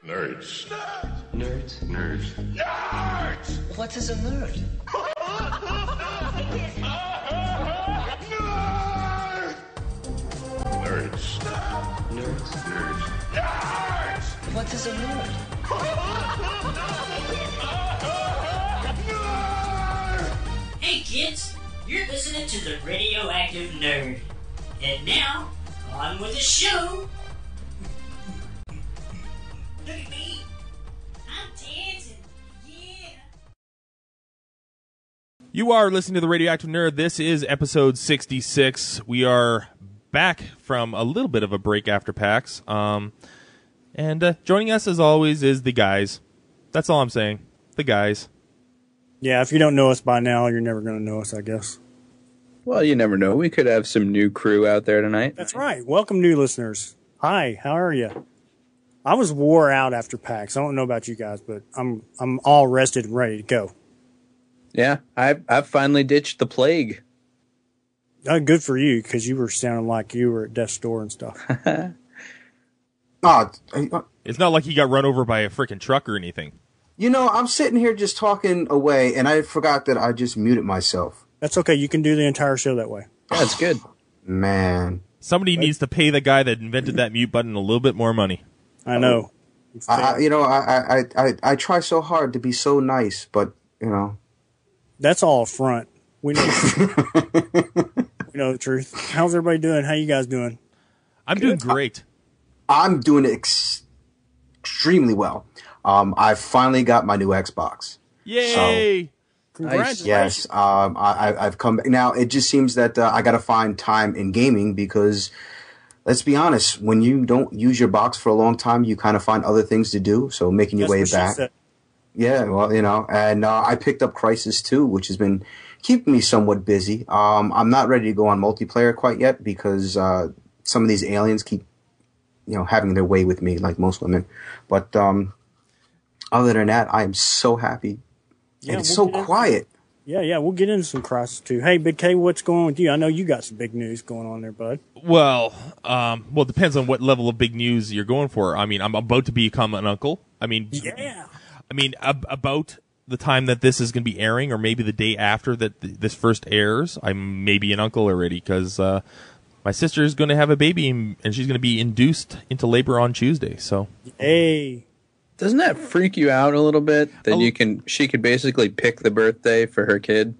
Nerds. Nerds. Nerds. Nerds! What is a nerd? Nerds. Nerds. Nerds. Nerds! What is a nerd? Hey kids, you're listening to the Radioactive Nerd. And now, on with the show. Look at me. I'm dancing. Yeah. You are listening to the Radioactive Nerd. This is episode 66. We are back from a little bit of a break after PAX. And joining us, as always, is the guys. That's all I'm saying. The guys. Yeah, if you don't know us by now, you're never going to know us, I guess. Well, you never know. We could have some new crew out there tonight. That's right. Welcome, new listeners. Hi, how are you? I was wore out after PAX. I don't know about you guys, but I'm all rested and ready to go. Yeah, I've finally ditched the plague. Good for you, because you were sounding like you were at death's door and stuff. It's not like he got run over by a freaking truck or anything. You know, I'm sitting here just talking away, and I forgot that I just muted myself. That's okay. You can do the entire show that way. Yeah, that's good. Man. Somebody needs to pay the guy that invented that mute button a little bit more money. I know. I try so hard to be so nice, but, you know. That's all a front. We know we know the truth. How's everybody doing? How you guys doing? I'm doing great. I'm doing extremely well. I finally got my new Xbox. Yay! So, Congratulations. yes, I've come back. Now, it just seems that I got to find time in gaming because, let's be honest, when you don't use your box for a long time, you kind of find other things to do, so making your way back. Yeah, well, you know, and I picked up Crysis 2, which has been keeping me somewhat busy. I'm not ready to go on multiplayer quite yet because some of these aliens keep, having their way with me, like most women. But other than that, I am so happy. Yeah, and it's so quiet. Yeah, we'll get into some Crysis 2. Hey, Big K, what's going on with you? I know you got some big news going on there, bud. Well, it depends on what level of big news you're going for. I mean, I'm about to become an uncle. About the time that this is going to be airing, or maybe the day after that this first airs, I may be an uncle already, because my sister is going to have a baby, and she's going to be induced into labor on Tuesday. So, hey, doesn't that freak you out a little bit that she could basically pick the birthday for her kid?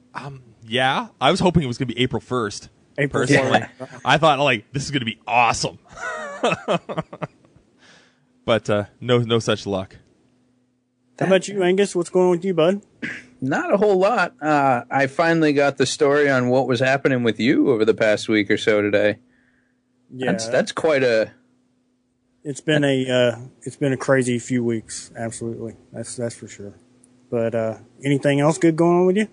Yeah, I was hoping it was going to be April 1st. Personally, I thought this is going to be awesome, but no such luck. How about you, Angus? What's going on with you, bud? Not a whole lot. I finally got the story on what was happening with you over the past week or so today. Yeah, that's quite a. It's been a crazy few weeks. Absolutely, that's for sure. But anything else good going on with you?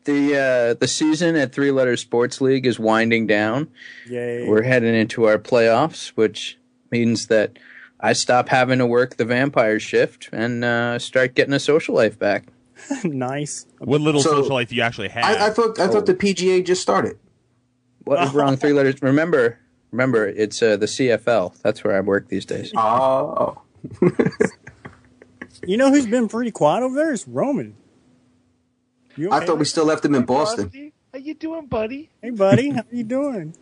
The season at Three Letter Sports League is winding down. Yay! We're heading into our playoffs, which means that I stop having to work the vampire shift and start getting a social life back. Nice. What little social life you actually have? I thought the PGA just started. What is wrong? Three letters. Remember, it's the CFL. That's where I work these days. Oh. You know who's been pretty quiet over there? Is Roman. You okay? I thought we still left him in Boston. How you doing, buddy? Hey, buddy. How you doing?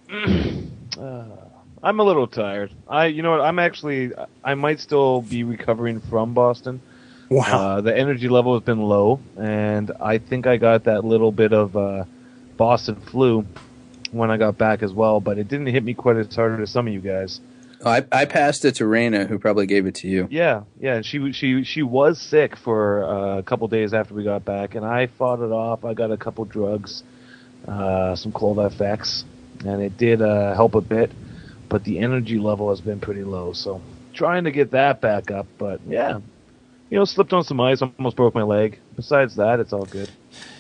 I'm a little tired. You know what? I might still be recovering from Boston. Wow. The energy level has been low, and I think I got that little bit of Boston flu when I got back as well, but it didn't hit me quite as hard as some of you guys. Oh, I passed it to Raina, who probably gave it to you. Yeah. She was sick for a couple days after we got back, and I fought it off. I got a couple drugs, some cold FX, and it did help a bit. But the energy level has been pretty low, so trying to get that back up. But yeah, slipped on some ice, almost broke my leg. Besides that, it's all good.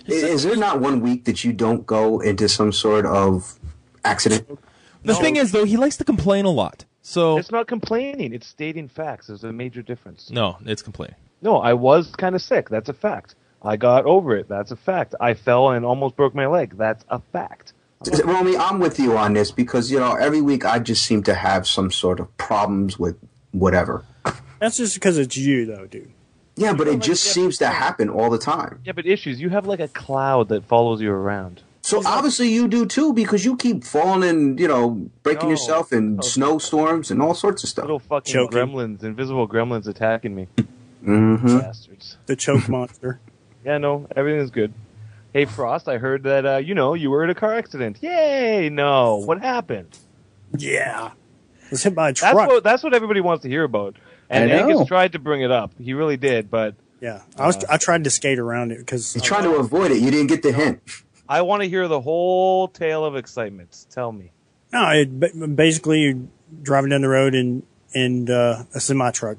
Is there not 1 week that you don't go into some sort of accident? The thing is, though, he likes to complain a lot. So it's not complaining; it's stating facts. There's a major difference. No, it's complaining. No, I was kind of sick. That's a fact. I got over it. That's a fact. I fell and almost broke my leg. That's a fact. Romy, I'm with you on this because, every week I just seem to have some sort of problems with whatever. That's just because it's you, though, dude. Yeah, but it just seems to happen all the time. Yeah, but issues. You have like a cloud that follows you around. So obviously you do too, because you keep falling and, breaking yourself in snowstorms and all sorts of stuff. Little fucking gremlins, invisible gremlins attacking me. Mm-hmm. Bastards. The choke monster. Yeah, no, everything's good. Hey, Frost, I heard that, you were in a car accident. Yay! No. What happened? Yeah. I was hit by a truck. That's what everybody wants to hear about. And Angus tried to bring it up. He really did, but... Yeah. I tried to skate around it because... You tried to avoid it. You didn't get the hint. I want to hear the whole tale of excitement. Tell me. No, basically driving down the road and a semi-truck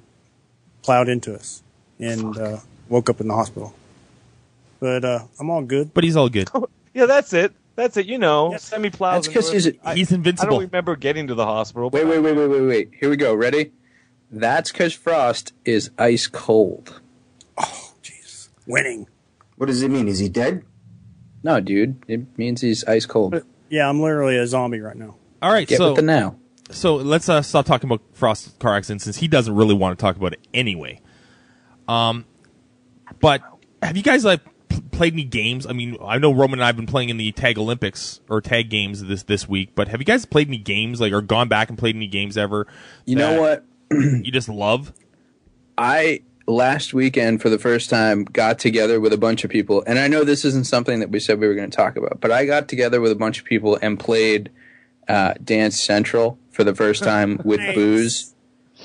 plowed into us and woke up in the hospital. But I'm all good. But he's all good. Yeah, that's it. Semi-plows. That's because he's invincible. I don't remember getting to the hospital. Wait. Here we go. Ready? That's because Frost is ice cold. Oh, jeez. Winning. What does it mean? Is he dead? No, dude. It means he's ice cold. Yeah, I'm literally a zombie right now. All right, Get with the now. So let's stop talking about Frost's car accident since he doesn't really want to talk about it anyway. But have you guys played any games? I mean, I know Roman and I have been playing in the Tag Olympics or Tag Games this week, but have you guys played any games or gone back and played any games ever? You know what? You just love? Last weekend, for the first time, got together with a bunch of people, and I know this isn't something that we said we were going to talk about, but I got together with a bunch of people and played Dance Central for the first time with booze,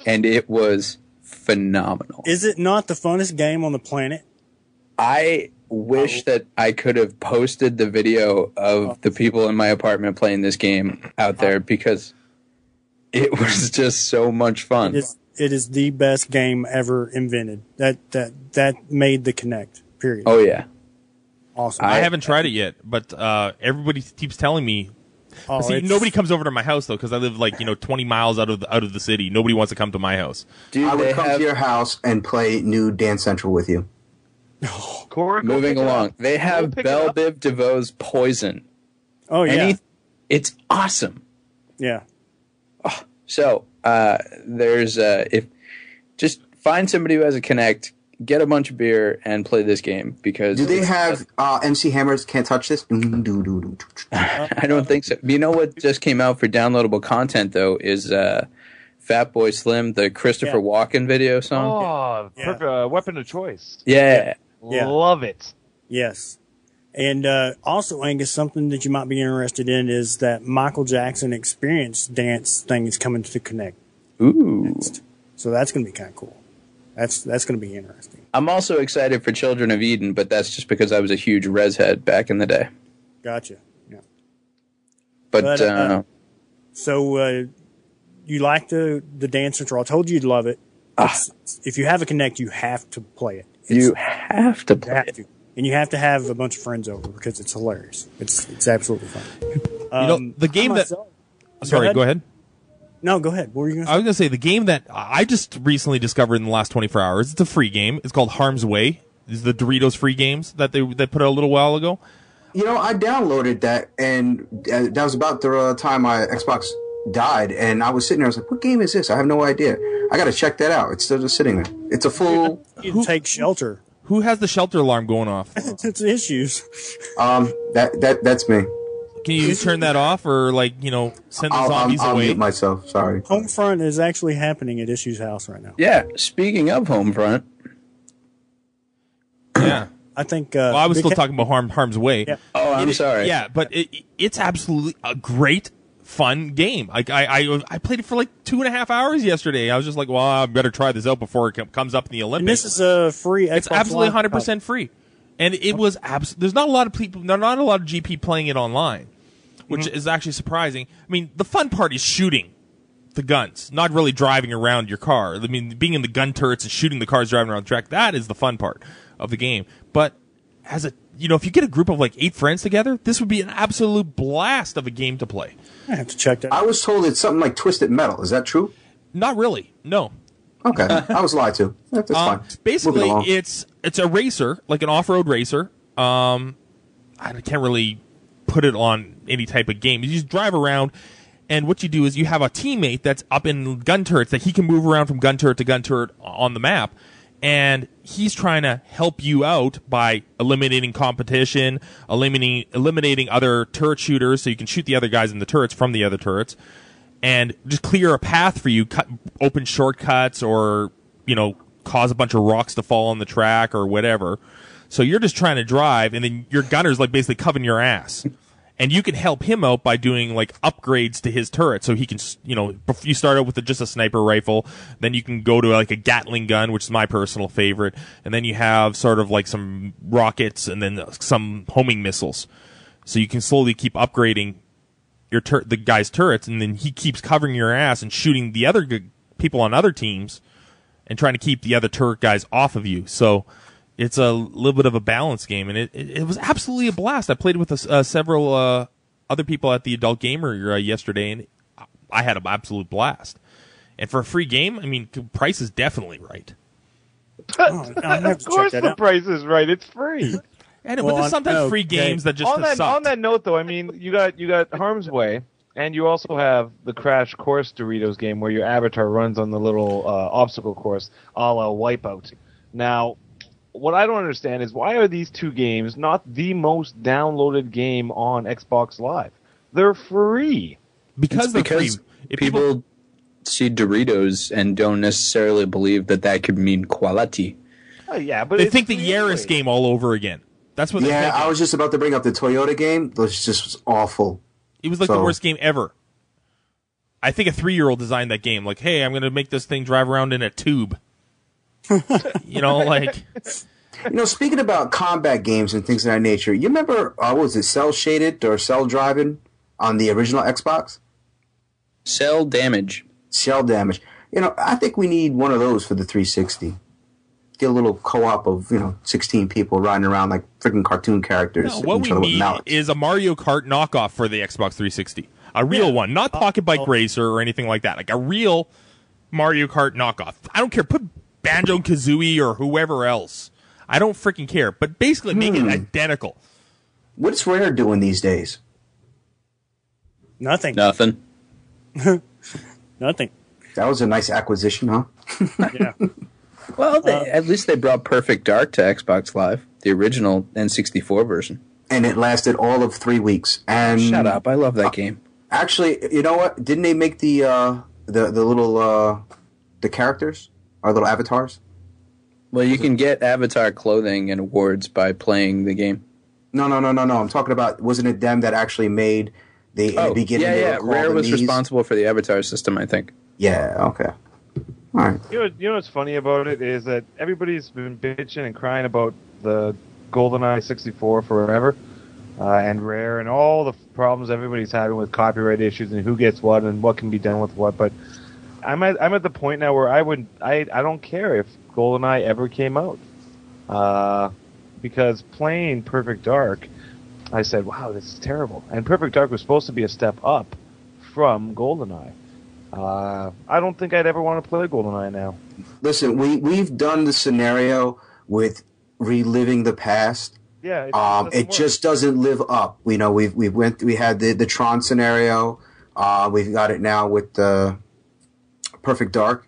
and it was phenomenal. Is it not the funnest game on the planet? I wish that I could have posted the video of the people in my apartment playing this game out there because it was just so much fun. It is the best game ever invented. That made the Kinect. Period. Oh yeah, awesome. I haven't tried it yet, but everybody keeps telling me. See, nobody comes over to my house though because I live 20 miles out of the city. Nobody wants to come to my house. Dude, I would come to your house and play new Dance Central with you. Moving along, they have Belle Biv DeVoe's Poison. Oh yeah, it's awesome. Yeah. So there's if just find somebody who has a Kinect, get a bunch of beer, and play this game because. Do they have MC Hammers Can't Touch This? I don't think so. You know what just came out for downloadable content though is Fatboy Slim, the Christopher Walken video song. Oh, weapon of choice. Yeah. Love it. Yes. And also, Angus, something that you might be interested in is that Michael Jackson Experience dance thing is coming to Kinect. Ooh. Next. So that's going to be kind of cool. That's going to be interesting. I'm also excited for Children of Eden, but that's just because I was a huge Rez head back in the day. Gotcha. Yeah. But so you like the Dance Central? I told you you'd love it. If you have a Kinect, you have to play it. You have to play it. And you have to have a bunch of friends over because it's hilarious. It's absolutely fun. The game that... Sorry, go ahead. No, go ahead. What were you going to say? I was going to say, the game that I just recently discovered in the last 24 hours, it's a free game. It's called Harm's Way. This is the Doritos free games that they put out a little while ago. I downloaded that, and that was about the time my Xbox died, and I was sitting there, I was like, what game is this? I have no idea. I got to check that out. It's still just sitting there. It's a full... You take shelter. Who has the shelter alarm going off? It's issues. That's me. Can you turn that off or send the zombies I'll away? mute myself. Sorry. Homefront is actually happening at Issue's house right now. Yeah. Speaking of Homefront. Yeah. I think. Well, I was still talking about Harm's Way. Yeah. Oh, I'm sorry. Yeah, but it's absolutely a great, fun game. I played it for 2.5 hours yesterday. I was just like, well, I better try this out before it comes up in the Olympics. And this is a free Xbox It's absolutely Live 100% free. And it was there's not a lot of people, not a lot of GP playing it online, which is actually surprising. I mean, the fun part is shooting the guns, not really driving around your car. I mean, being in the gun turrets and shooting the cars driving around the track, that is the fun part of the game. But as a, if you get a group of 8 friends together, this would be an absolute blast of a game to play. I have to check that. I was told it's something like Twisted Metal. Is that true? Not really. No. Okay. I was lied to. That's fine. Basically, it's a racer, like an off-road racer. I can't really put it on any type of game. You just drive around, And what you do is you have a teammate that's up in gun turrets that he can move around from gun turret to gun turret on the map. And he's trying to help you out by eliminating competition, eliminating other turret shooters so you can shoot the other guys in the turrets from the other turrets, and just clear a path for you, open shortcuts, or, cause a bunch of rocks to fall on the track or whatever. So you're just trying to drive, and then your gunner's like basically covering your ass. And you can help him out by doing like upgrades to his turret, so he can, you start out with just a sniper rifle, then you can go to like a Gatling gun, which is my personal favorite, and then you have sort of like some rockets and then some homing missiles. So you can slowly keep upgrading the guy's turrets, and then he keeps covering your ass and shooting the other people on other teams and trying to keep the other turret guys off of you. So it's a little bit of a balance game, and it was absolutely a blast. I played with several other people at the Adult Gamer yesterday, and I had an absolute blast. And for a free game, I mean, price is definitely right. Of course the price is right. It's free. I know, but there's sometimes free games that just suck. On that note, though, I mean, you got Harm's Way, and you also have the Crash Course Doritos game where your avatar runs on the little obstacle course, a la Wipeout. Now, what I don't understand is why are these two games not the most downloaded game on Xbox Live? They're free. Because people see Doritos and don't necessarily believe that could mean quality. Oh, yeah, but they think the Yaris game all over again. That's what. Yeah, I was just about to bring up the Toyota game. It was just awful. It was like the worst game ever. I think a 3-year-old designed that game. Like, hey, I'm going to make this thing drive around in a tube. Speaking about combat games and things of that nature, you remember, was it Cell Shaded or Cell Driving on the original Xbox? Cell Damage. I think we need one of those for the 360. Get a little co-op of 16 people riding around like freaking cartoon characters. No, what we need is a Mario Kart knockoff for the Xbox 360, a real one, not Pocket Bike Racer or anything like that. Like a real Mario Kart knockoff. I don't care. Put Banjo-Kazooie or whoever else. I don't freaking care. But basically, make it identical. What's Rare doing these days? Nothing. Nothing. Nothing. That was a nice acquisition, huh? Yeah. Well, at least they brought Perfect Dark to Xbox Live, the original N64 version. And it lasted all of 3 weeks. And shut up! I love that game. Actually, you know what? Didn't they make the little the characters, our little avatars? Well, you can get avatar clothing and awards by playing the game. No. I'm talking about, wasn't it them that actually made in the beginning? Yeah. Rare was responsible for the avatar system, I think. Yeah. Okay. All right. You know what's funny about it is that everybody's been bitching and crying about the GoldenEye 64 forever, and Rare, and all the problems everybody's having with copyright issues and who gets what and what can be done with what. But I'm at the point now where I don't care if GoldenEye ever came out, because playing Perfect Dark, I said, wow, this is terrible. And Perfect Dark was supposed to be a step up from GoldenEye. I don't think I'd ever want to play GoldenEye now. Listen, we've done the scenario with reliving the past. Yeah, it just doesn't live up. We had the Tron scenario. We've got it now with the Perfect Dark.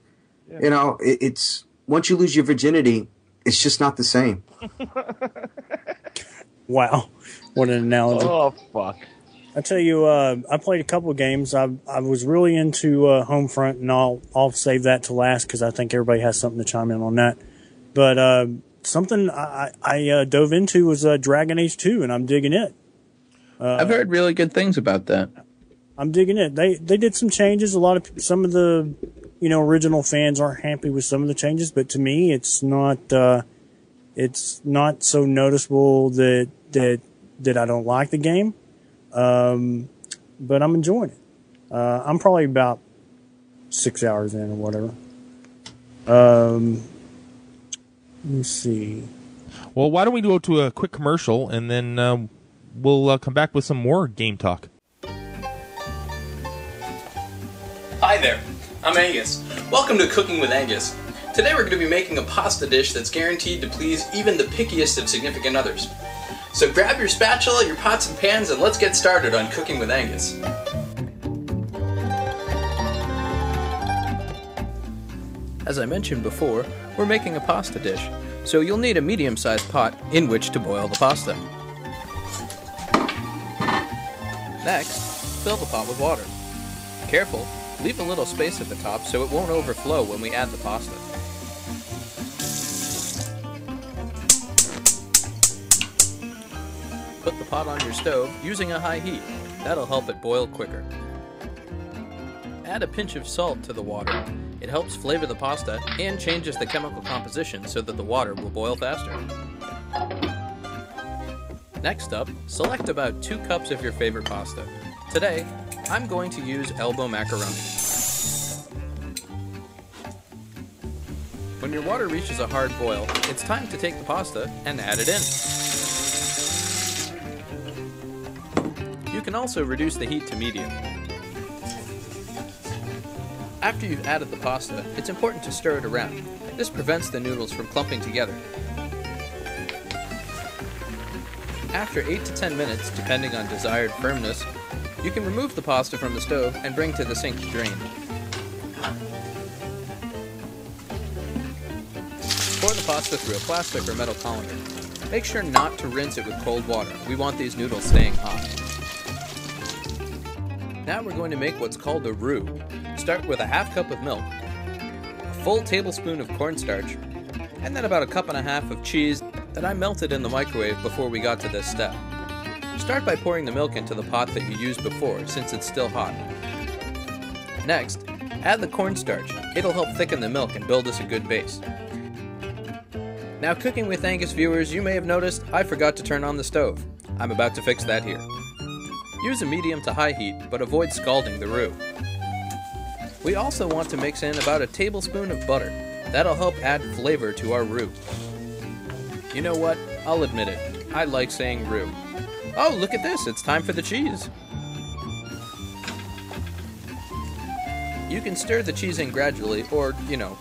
Yeah. It's once you lose your virginity, it's just not the same. Wow, what an analogy! Oh fuck. I tell you, I played a couple of games. I was really into Homefront, and I'll save that to last because I think everybody has something to chime in on that. But something I dove into was Dragon Age 2, and I'm digging it. I've heard really good things about that. I'm digging it. They did some changes. Some of the original fans aren't happy with some of the changes, but to me, it's not so noticeable that I don't like the game. But I'm enjoying it. I'm probably about 6 hours in or whatever. Let me see. Well, why don't we go to a quick commercial and then we'll come back with some more game talk. Hi there, I'm Angus. Welcome to Cooking with Angus. Today we're going to be making a pasta dish that's guaranteed to please even the pickiest of significant others. So grab your spatula, your pots and pans, and let's get started on Cooking with Angus. As I mentioned before, we're making a pasta dish, so you'll need a medium-sized pot in which to boil the pasta. Next, fill the pot with water. Careful, leave a little space at the top so it won't overflow when we add the pasta. Put the pot on your stove using a high heat. That'll help it boil quicker. Add a pinch of salt to the water. It helps flavor the pasta and changes the chemical composition so that the water will boil faster. Next up, select about 2 cups of your favorite pasta. Today, I'm going to use elbow macaroni. When your water reaches a hard boil, it's time to take the pasta and add it in. You can also reduce the heat to medium. After you've added the pasta, it's important to stir it around. This prevents the noodles from clumping together. After 8 to 10 minutes, depending on desired firmness, you can remove the pasta from the stove and bring to the sink to drain. Pour the pasta through a plastic or metal colander. Make sure not to rinse it with cold water. We want these noodles staying hot. Now we're going to make what's called a roux. Start with a half cup of milk, a full tablespoon of cornstarch, and then about a cup and a half of cheese that I melted in the microwave before we got to this step. Start by pouring the milk into the pot that you used before, since it's still hot. Next, add the cornstarch. It'll help thicken the milk and build us a good base. Now, Cooking with Angus viewers, you may have noticed I forgot to turn on the stove. I'm about to fix that here. Use a medium to high heat, but avoid scalding the roux. We also want to mix in about a tablespoon of butter. That'll help add flavor to our roux. You know what? I'll admit it. I like saying roux. Oh, look at this! It's time for the cheese! You can stir the cheese in gradually, or,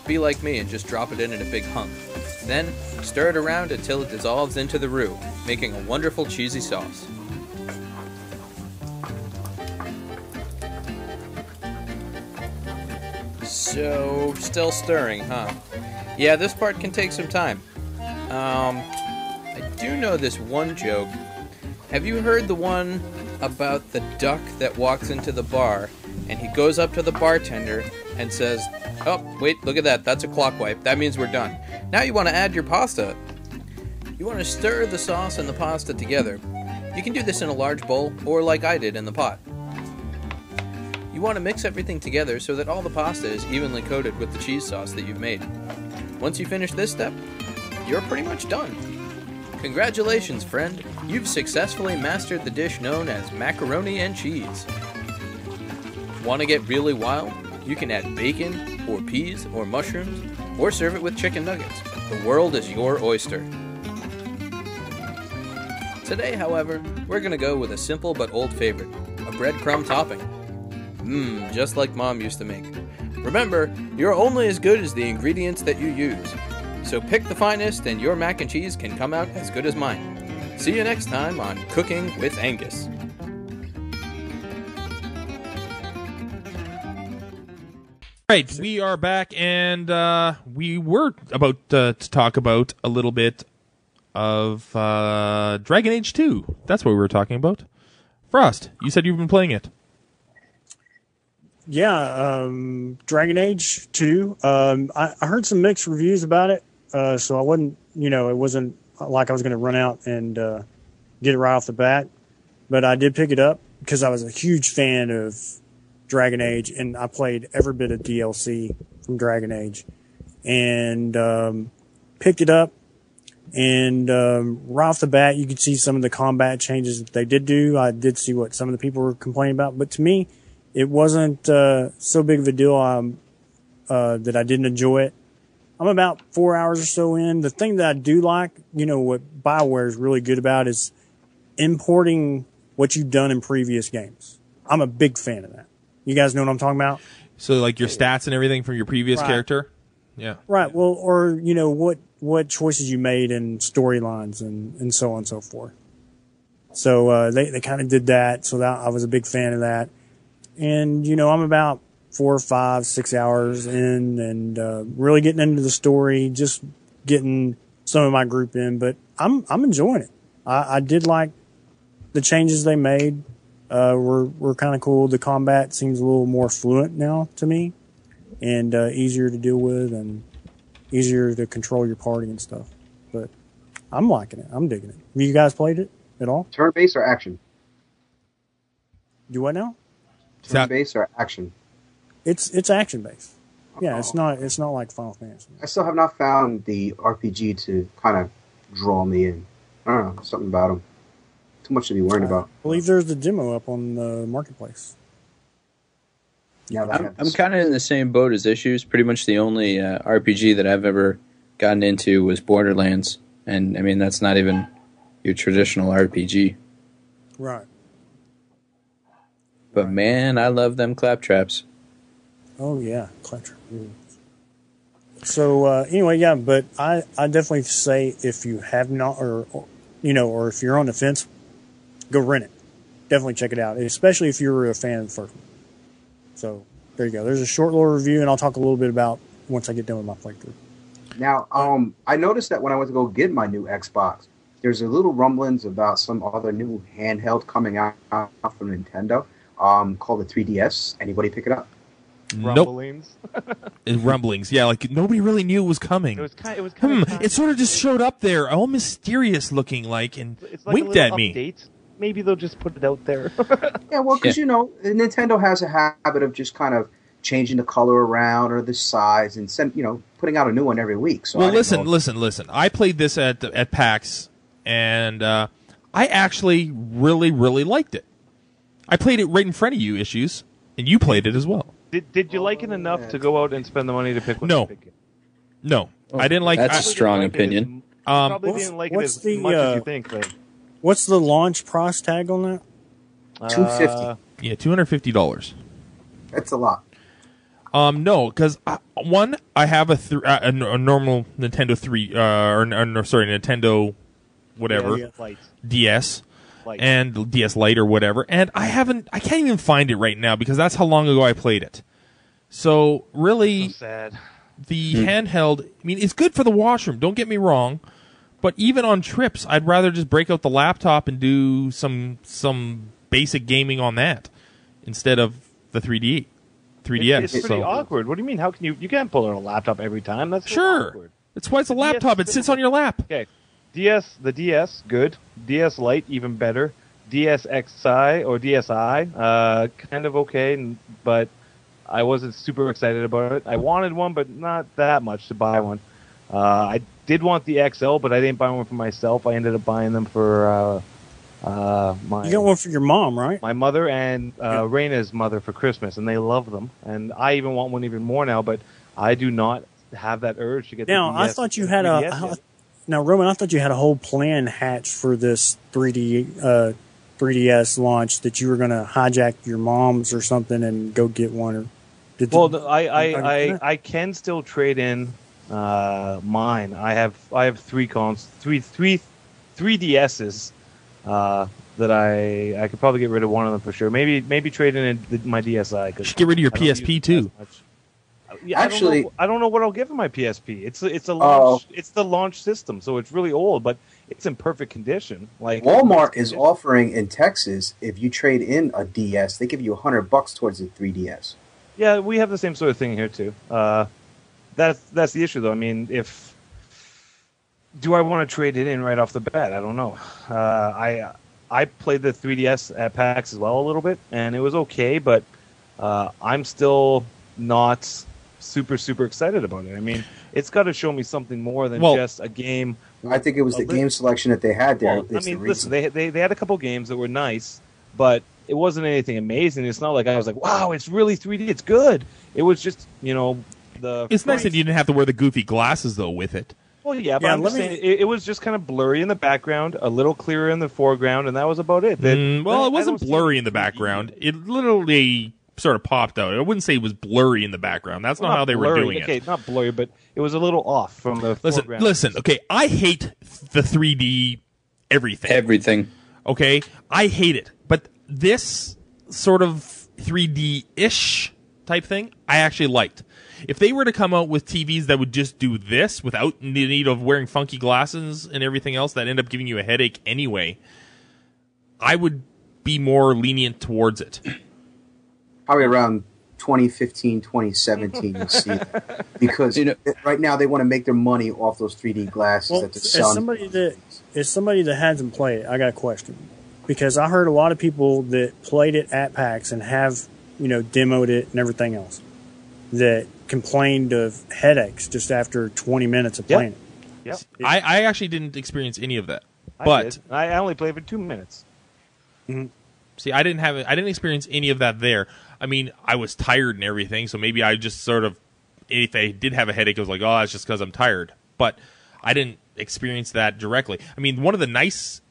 be like me and just drop it in a big hunk. Then, stir it around until it dissolves into the roux, making a wonderful cheesy sauce. So, still stirring, huh? Yeah, this part can take some time. I do know this one joke. Have you heard the one about the duck that walks into the bar and he goes up to the bartender and says, "Oh, wait, look at that. That's a clock wipe. That means we're done. Now you want to add your pasta." You want to stir the sauce and the pasta together. You can do this in a large bowl or like I did in the pot. You want to mix everything together so that all the pasta is evenly coated with the cheese sauce that you've made. Once you finish this step, you're pretty much done. Congratulations, friend. You've successfully mastered the dish known as macaroni and cheese. Want to get really wild? You can add bacon, or peas, or mushrooms, or serve it with chicken nuggets. The world is your oyster. Today, however, we're going to go with a simple but old favorite, a breadcrumb topping. Just like Mom used to make. Remember, you're only as good as the ingredients that you use. So pick the finest and your mac and cheese can come out as good as mine. See you next time on Cooking with Angus. Right, we are back, and we were about to talk about a little bit of Dragon Age 2. That's what we were talking about. Frost, you said you've been playing it. Yeah, Dragon Age 2. I heard some mixed reviews about it, so I wasn't, it wasn't like I was going to run out and get it right off the bat. But I did pick it up because I was a huge fan of Dragon Age, and I played every bit of DLC from Dragon Age. And picked it up, and right off the bat, you could see some of the combat changes that they did do. I did see what some of the people were complaining about, but to me, it wasn't so big of a deal that I didn't enjoy it. I'm about 4 hours or so in. The thing that I do like, what BioWare is really good about is importing what you've done in previous games. I'm a big fan of that. You guys know what I'm talking about? So, like your stats and everything from your previous character? Yeah. Right. Well, or, what choices you made in storylines and so on and so forth. So they kind of did that, so that I was a big fan of that. And, I'm about 4, 5, 6 hours in, and really getting into the story, just getting some of my group in. But I'm enjoying it. I did like the changes they made. Were kind of cool. The combat seems a little more fluent now to me, and easier to deal with, and easier to control your party and stuff. But I'm liking it. I'm digging it. Have you guys played it at all? Turn-based or action? Do what now? Turn-based or action? It's action based. Yeah, it's not like Final Fantasy. I still have not found the RPG to kind of draw me in. I don't know, something about them. Too much to be worried about. I believe there's a demo up on the marketplace. Yeah, I'm kind of in the same boat as Issues. Pretty much the only RPG that I've ever gotten into was Borderlands, and I mean that's not even your traditional RPG. Right. But man, I love them claptraps. Oh yeah, claptrap. So anyway, yeah, but I definitely say if you have not, or if you're on the fence, go rent it. Definitely check it out, especially if you're a fan of the first one. So there you go. There's a short little review, and I'll talk a little bit about once I get done with my playthrough. Now, I noticed that when I went to go get my new Xbox, there's a little rumblings about some other new handheld coming out from Nintendo, called the 3DS. Anybody pick it up? Rumblings. Rumblings. Yeah, like nobody really knew it was coming. It was kind of It sort of just showed up there, all mysterious looking, and it's like winked at me. Update. Maybe they'll just put it out there. Yeah, well, because Nintendo has a habit of just kind of changing the color around or the size and putting out a new one every week. So well, listen. I played this at PAX, and I actually really, really liked it. I played it right in front of you, Issues, and you played it as well. Did you like it enough to go out and spend the money to pick one? No, I didn't like. That's a strong opinion. Probably didn't like it as much as you think. Though. What's the launch price tag on that? $250. Yeah, $250. That's a lot. No, because I have a normal Nintendo Nintendo whatever DS. Light. And DS Lite or whatever, and I can't even find it right now because that's how long ago I played it. So really, so sad. The handheld, I mean, it's good for the washroom, don't get me wrong, but even on trips, I'd rather just break out the laptop and do some basic gaming on that instead of the 3DS. It's pretty awkward. What do you mean? How can you can't pull out a laptop every time? That's so awkward. That's why it's a laptop. It sits on your lap. Okay. The DS, good. DS Lite, even better. DS XI or DSi, kind of okay, but I wasn't super excited about it. I wanted one, but not that much to buy one. I did want the XL, but I didn't buy one for myself. I ended up buying them for my... You got one for your mom, right? My mother and Raina's mother for Christmas, and they love them. And I even want one even more now, but I do not have that urge to get the DS. I thought you had Now, Roman, I thought you had a whole plan hatched for this 3DS launch that you were going to hijack your mom's or something and go get one. I can still trade in mine. I have three DSs that I could probably get rid of one of them for sure. Maybe trade in my DSi. You should get rid of your PSP too. Yeah, actually, I don't know what I'll give for my PSP. It's a launch. It's the launch system, so it's really old, but it's in perfect condition. Like Walmart is offering in Texas, if you trade in a DS, they give you $100 towards the 3DS. Yeah, we have the same sort of thing here too. That's the issue, though. I mean, do I want to trade it in right off the bat? I don't know. I played the 3DS at PAX as well a little bit, and it was okay, but I'm still not super excited about it. I mean, it's got to show me something more than just a game. I think it was the game selection that they had there. Well, I mean, listen, they had a couple games that were nice, but it wasn't anything amazing. It's not like I was like, wow, it's really 3D. It's good. It was just, It's nice that you didn't have to wear the goofy glasses though with it. Well, yeah, but I'm just saying it was just kind of blurry in the background, a little clearer in the foreground, and that was about it. It wasn't blurry in the background. It literally sort of popped out. I wouldn't say it was blurry in the background. That's not how they were doing it. Okay, not blurry, but it was a little off from the foreground. Listen, okay, I hate the 3D everything. Okay? I hate it. But this sort of 3D-ish type thing, I actually liked. If they were to come out with TVs that would just do this without the need of wearing funky glasses and everything else that end up giving you a headache anyway, I would be more lenient towards it. Probably around 2015, 2017, you'll see that. Because right now they want to make their money off those 3D glasses that they're selling. As somebody that hasn't played it, I got a question. Because I heard a lot of people that played it at PAX and have, demoed it and everything else, that complained of headaches just after 20 minutes of playing it. Yep. I actually didn't experience any of that. I only played for 2 minutes. Mm-hmm. See, I didn't experience any of that there. I mean, I was tired and everything, so maybe I just sort of, if I did have a headache, I was like, oh, that's just because I'm tired. But I didn't experience that directly. I mean, one of the nice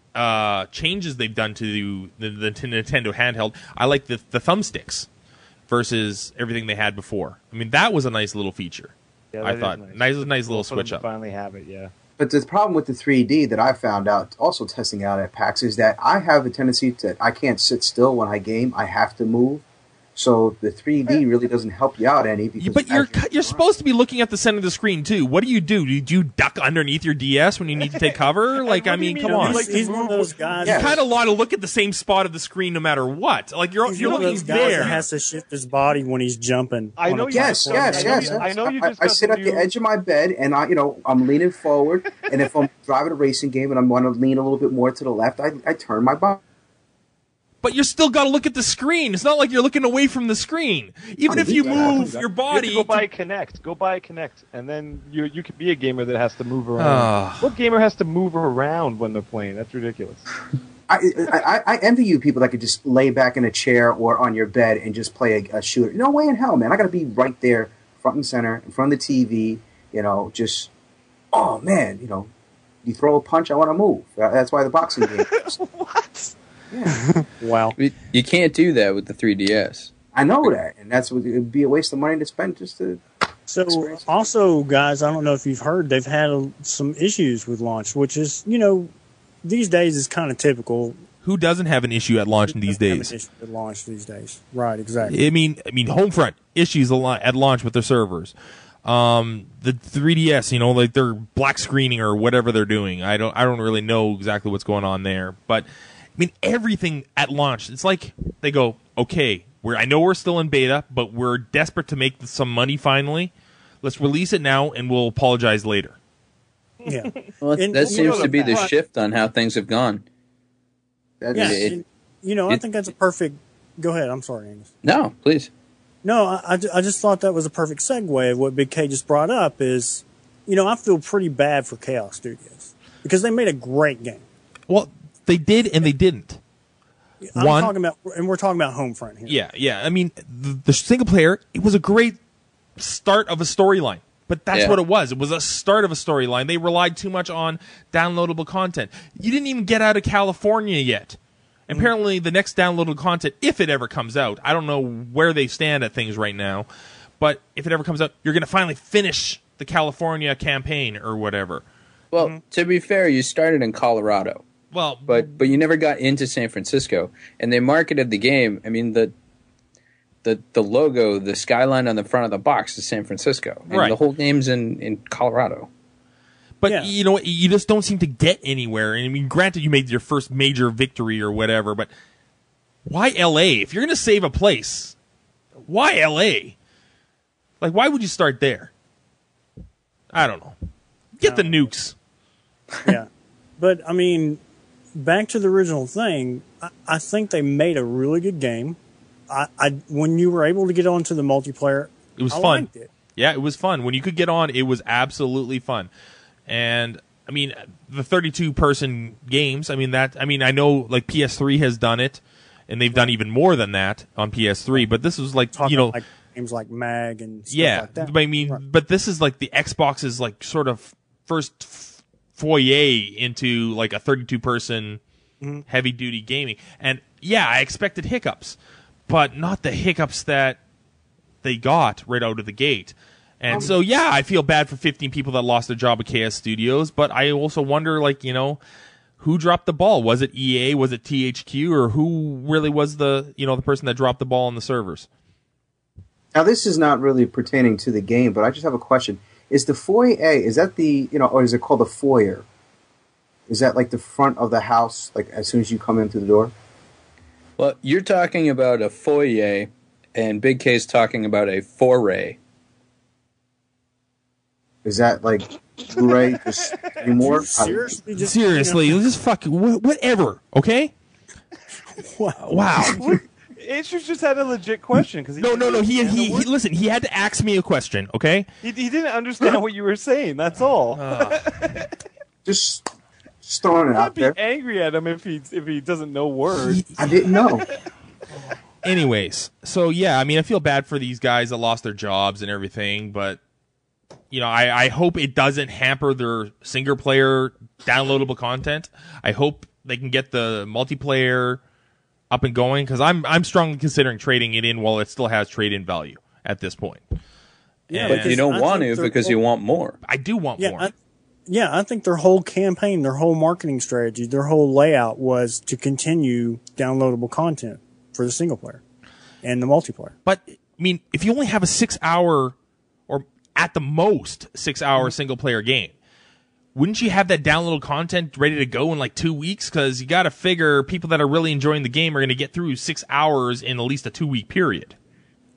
changes they've done to the Nintendo handheld, I like the thumbsticks versus everything they had before. I mean, that was a nice little feature. Yeah, I thought nice little For them switch to up. finally have it, yeah. But the problem with the 3D that I found out, also testing out at PAX, is that I have a tendency that I can't sit still when I game. I have to move. So the 3D really doesn't help you out any. But you're supposed to be looking at the center of the screen too. What do? Do you duck underneath your DS when you need to take cover? Like, I mean, come on. He's one of those guys. You kind of want to look at the same spot of the screen no matter what. Like you're looking there. That has to shift his body when he's jumping. I know. Yes. I know you just. I sit at the edge of my bed and I'm leaning forward. And if I'm driving a racing game and I want to lean a little bit more to the left, I turn my body. But you still got to look at the screen. It's not like you're looking away from the screen. Even if you move your body. You have to go buy Kinect. Go buy Kinect. And then you could be a gamer that has to move around. What gamer has to move around when they're playing? That's ridiculous. I envy you people that could just lay back in a chair or on your bed and just play a shooter. No way in hell, man. I got to be right there, front and center, in front of the TV, just, oh, man, you throw a punch, I want to move. That's why the boxing game. What? Yeah. Wow. You can't do that with the 3DS. I know that, and it would be a waste of money to spend just to. So, also, guys, I don't know if you've heard, they've had some issues with launch, which is, these days is kind of typical. Who doesn't have an issue at launch these days? At launch these days, right? Exactly. I mean, Homefront issues at launch with their servers. The 3DS, like they're black screening or whatever they're doing. I don't really know exactly what's going on there, but. I mean, everything at launch, it's like they go, okay, I know we're still in beta, but we're desperate to make some money finally. Let's release it now, and we'll apologize later. Yeah. Well, that seems to be the shift on how things have gone. I think that's a perfect... Go ahead, I'm sorry, Angus. No, please. No, I just thought that was a perfect segue. What Big K just brought up is, I feel pretty bad for Chaos Studios, because they made a great game. Well... They did and they didn't. We're talking about Homefront here. Yeah. I mean, the single player, it was a great start of a storyline. But that's what it was. It was a start of a storyline. They relied too much on downloadable content. You didn't even get out of California yet. Apparently, the next downloadable content, if it ever comes out, I don't know where they stand at things right now, but if it ever comes out, you're going to finally finish the California campaign or whatever. Well, to be fair, you started in Colorado. Well, but you never got into San Francisco, and they marketed the game. I mean, the logo, the skyline on the front of the box is San Francisco, and the whole game's in Colorado. But you just don't seem to get anywhere. And I mean, granted, you made your first major victory or whatever, but why L.A.? If you're going to save a place, why L.A.? Like, why would you start there? I don't know. Get the nukes. Yeah, but I mean. Back to the original thing, I think they made a really good game. When you were able to get onto the multiplayer, it was fun. Liked it. Yeah, it was fun. When you could get on, it was absolutely fun. And I mean, the 32-person games. I mean, I know like PS3 has done it, and they've done even more than that on PS3. But this was like like games like Mag and stuff like that. I mean, but this is like the Xbox's like sort of first foyer into like a 32-person heavy-duty gaming. And yeah, I expected hiccups, but not the hiccups that they got right out of the gate. And so, yeah, I feel bad for 15 people that lost their job at KS Studios, but I also wonder, like, who dropped the ball? Was it EA? Was it THQ? Or who really was the person that dropped the ball on the servers? Now, this is not really pertaining to the game, but I just have a question. Is the foyer, is that the, or is it called a foyer? Is that like the front of the house, like as soon as you come in through the door? Well, you're talking about a foyer, and Big K's talking about a foray. Is that like Blu-ray just anymore? Seriously, Just fuck whatever. Okay. Wow. Andrews just had a legit question because No. He listen. He had to ask me a question. Okay. He didn't understand what you were saying. That's all. Just throwing it out I'd be there. angry at him if he doesn't know words. I didn't know. Anyways, so yeah, I mean, I feel bad for these guys that lost their jobs and everything, but I hope it doesn't hamper their single player downloadable content. I hope they can get the multiplayer up and going, because I'm strongly considering trading it in while it still has trade-in value at this point. Yeah, But you don't want to because you want more. I do want more. I think their whole campaign, their whole marketing strategy, their whole layout was to continue downloadable content for the single player and the multiplayer. But, I mean, if you only have a 6-hour, or at the most 6-hour single-player game, wouldn't you have that downloadable content ready to go in like 2 weeks? Because you got to figure people that are really enjoying the game are going to get through 6 hours in at least a 2-week period.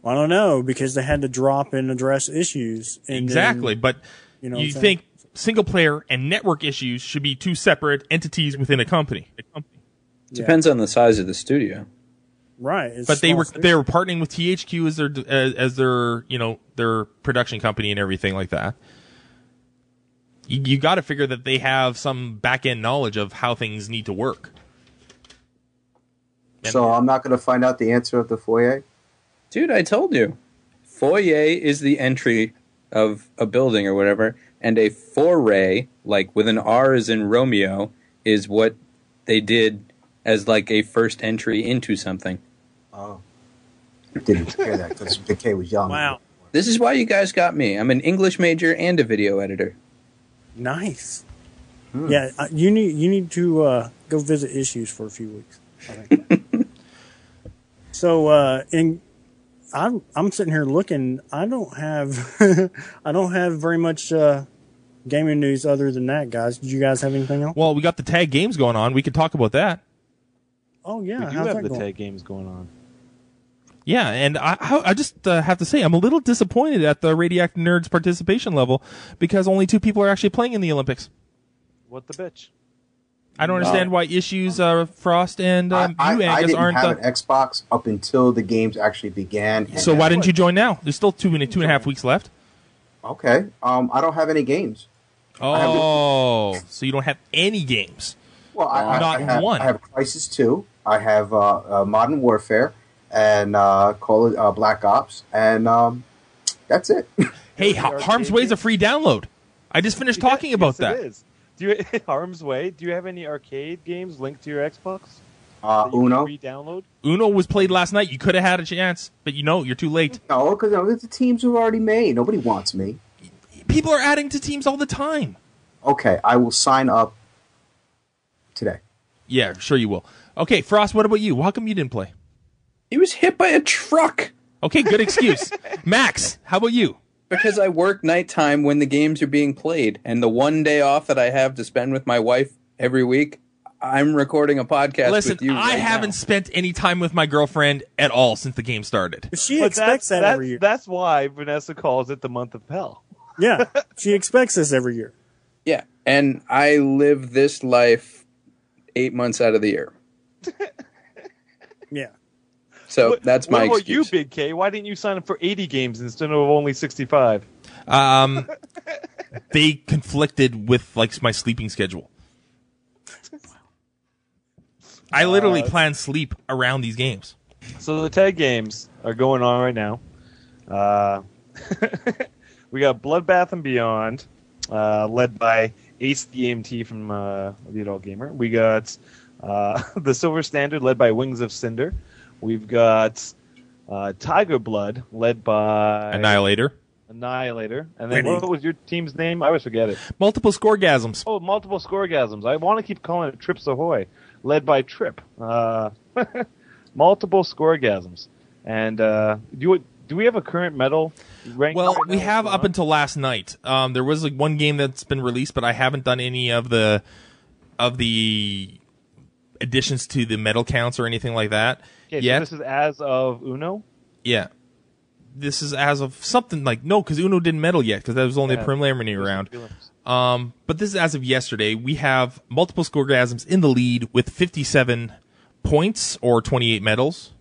Well, I don't know, because they had to drop and address issues. And exactly, then, but you think single-player and network issues should be two separate entities within a company. Depends on the size of the studio. Right. But they were partnering with THQ as their production company and everything like that. You got to figure that they have some back-end knowledge of how things need to work. So I'm not going to find out the answer of the foyer? Dude, I told you. Foyer is the entry of a building or whatever, and a foray, like with an R as in Romeo, is what they did as like a first entry into something. Oh. Didn't hear that because the K was young. Wow. This is why you guys got me. I'm an English major and a video editor. Nice. Yeah, you need to go visit Issues for a few weeks, I think. So, I'm sitting here looking. I don't have very much gaming news other than that, guys. Did you guys have anything else? Well, we got the tag games going on. We could talk about that. Oh yeah, We do how's have that the going? tag games going on. Yeah, and I just have to say I'm a little disappointed at the Radioactive Nerds participation level because only 2 people are actually playing in the Olympics. What the bitch? I don't understand why Issues, Frost, and you, I Angus, didn't aren't. have an Xbox up until the games actually began. So why didn't you join now? There's still 2.5 weeks left. Okay. I don't have any games. Oh, so you don't have any games? Well, Not I have, one. I have Crisis 2. I have Modern Warfare and Call of Black Ops, and that's it. Hey, Harm's Way is a free download. I just finished talking about that. It is. Do you Harm's Way? Do you have any arcade games linked to your Xbox? Uno. Free download. Uno was played last night. You could have had a chance, but you're too late. No, because the teams were already made. Nobody wants me. People are adding to teams all the time. Okay, I will sign up today. Yeah, sure you will. Okay, Frost, what about you? How come you didn't play? He was hit by a truck. Okay, good excuse. Max, how about you? Because I work nighttime when the games are being played, and the one day off that I have to spend with my wife every week, I'm recording a podcast Listen, with you. I right haven't now. spent any time with my girlfriend at all since the game started. She But expects that every year. That's why Vanessa calls it the month of hell. Yeah, she expects this every year. Yeah, and I live this life 8 months out of the year. Yeah. So that's my What about excuse. you, Big K? Why didn't you sign up for 80 games instead of only 65? They conflicted with my sleeping schedule. I literally plan sleep around these games. So the tag games are going on right now. We got Bloodbath and Beyond, led by Ace the EMT from the Adult Gamer. We got the Silver Standard, led by Wings of Cinder. We've got Tiger Blood, led by Annihilator. And then what was your team's name? I always forget it. Multiple Scoregasms. Oh, Multiple Scoregasms. I want to keep calling it Trips Ahoy, led by Trip. Multiple Scoregasms. And do Do we have a current medal ranking? Well, right we now? have up until last night. There was like one game that's been released, but I haven't done any of the additions to the medal counts or anything like that yet. So this is as of Uno? Yeah. This is as of something like, no, because Uno didn't medal yet, because that was only a preliminary round. But this is as of yesterday. We have multiple scoregasms in the lead with 57 points or 28 medals.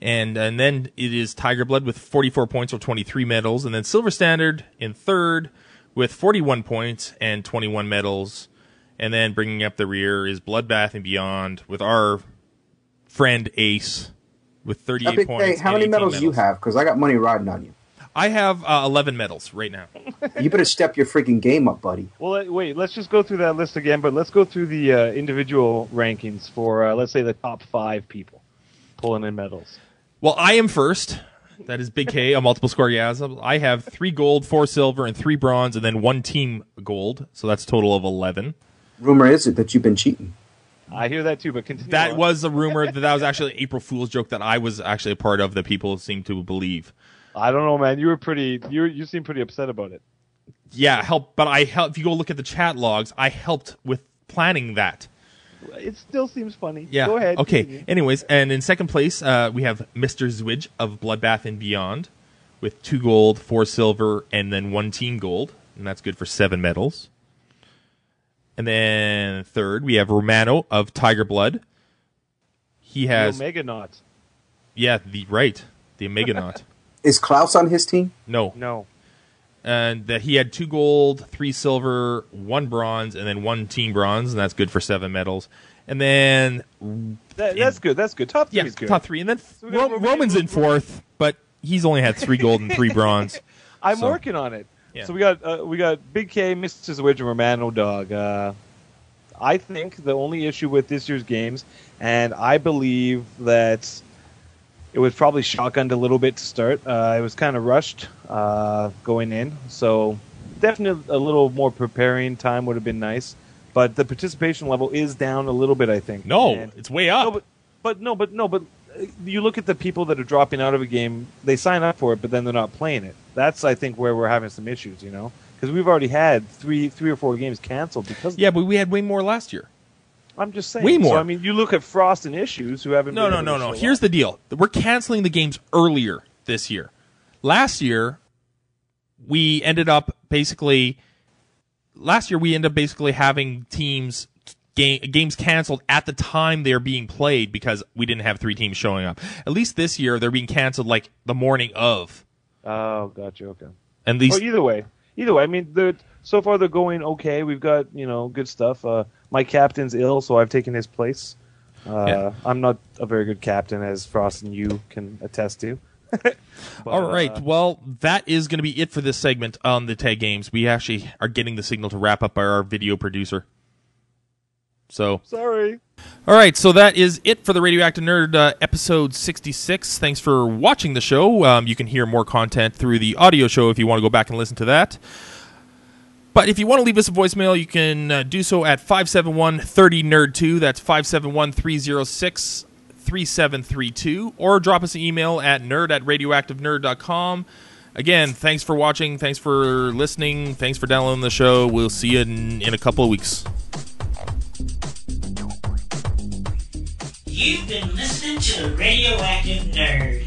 And then it is Tiger Blood with 44 points or 23 medals. And then Silver Standard in third with 41 points and 21 medals. And then bringing up the rear is Bloodbath and Beyond with our friend Ace with 38 points. Hey, how many medals do you have? Because I got money riding on you. I have 11 medals right now. You better step your freaking game up, buddy. Well, wait, let's just go through that list again, but let's go through the individual rankings for, let's say, the top 5 people pulling in medals. Well, I am first. That is Big K, a multiple scoregasm. I have 3 gold, 4 silver, and 3 bronze, and then 1 team gold. So that's a total of 11. Rumor is it that you've been cheating. I hear that too, but continue. That on. was a rumor. That was actually an April Fool's joke that I was actually a part of that people seem to believe. I don't know, man. You seem pretty upset about it. Yeah, but I helped. If you go look at the chat logs, I helped with planning that. It still seems funny. Yeah. Go ahead. Okay. Continue. Anyways, and in second place, we have Mr. Zwidge of Bloodbath and Beyond with 2 gold, 4 silver, and then 1 team gold, and that's good for 7 medals. And then third, we have Romano of Tiger Blood. He has the Omega-Naut. Yeah, the Omega-Naut. Is Klaus on his team? No. And he had 2 gold, 3 silver, 1 bronze, and then 1 team bronze, and that's good for 7 medals. And then that's good. That's good. Top 3 is good. Top 3. And then Roman's in fourth, but he's only had 3 gold and 3 bronze. I'm working on it. Yeah. So we got Big K, Mr. Zwidge, and Romano Dog. I think the only issue with this year's games, and I believe that it was probably shotgunned a little bit to start. It was kind of rushed going in, so definitely a little more preparing time would have been nice. But the participation level is down a little bit, I think. It's way up. But you look at the people that are dropping out of a game, they sign up for it, but then they're not playing it. That's, I think, where we're having some issues, because we've already had three or four games canceled because of but we had way more last year. I'm just saying. Way more. So, I mean, you look at Frost and Issues, who haven't been able to show Here's up. the deal. We're canceling the games earlier this year. Last year, we ended up basically having games canceled at the time they're being played because we didn't have 3 teams showing up. At least this year, they're being canceled like the morning of. Oh, gotcha. Okay. And these. Well, either way. I mean, so far they're going okay. We've got good stuff. My captain's ill, so I've taken his place. I'm not a very good captain, as Frost and you can attest to. All right. Well, that is going to be it for this segment on the tag games. We actually are getting the signal to wrap up by our video producer. So sorry. All right, so that is it for the Radioactive Nerd episode 66. Thanks for watching the show. You can hear more content through the audio show if you want to go back and listen to that. But if you want to leave us a voicemail, you can do so at 571-30-NERD2. That's 571-306-3732. Or drop us an email at nerd@radioactivenerd.com. Again, thanks for watching. Thanks for listening. Thanks for downloading the show. We'll see you in a couple of weeks. You've been listening to the Radioactive Nerd.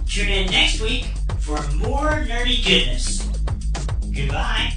Tune in next week for more nerdy goodness. Goodbye.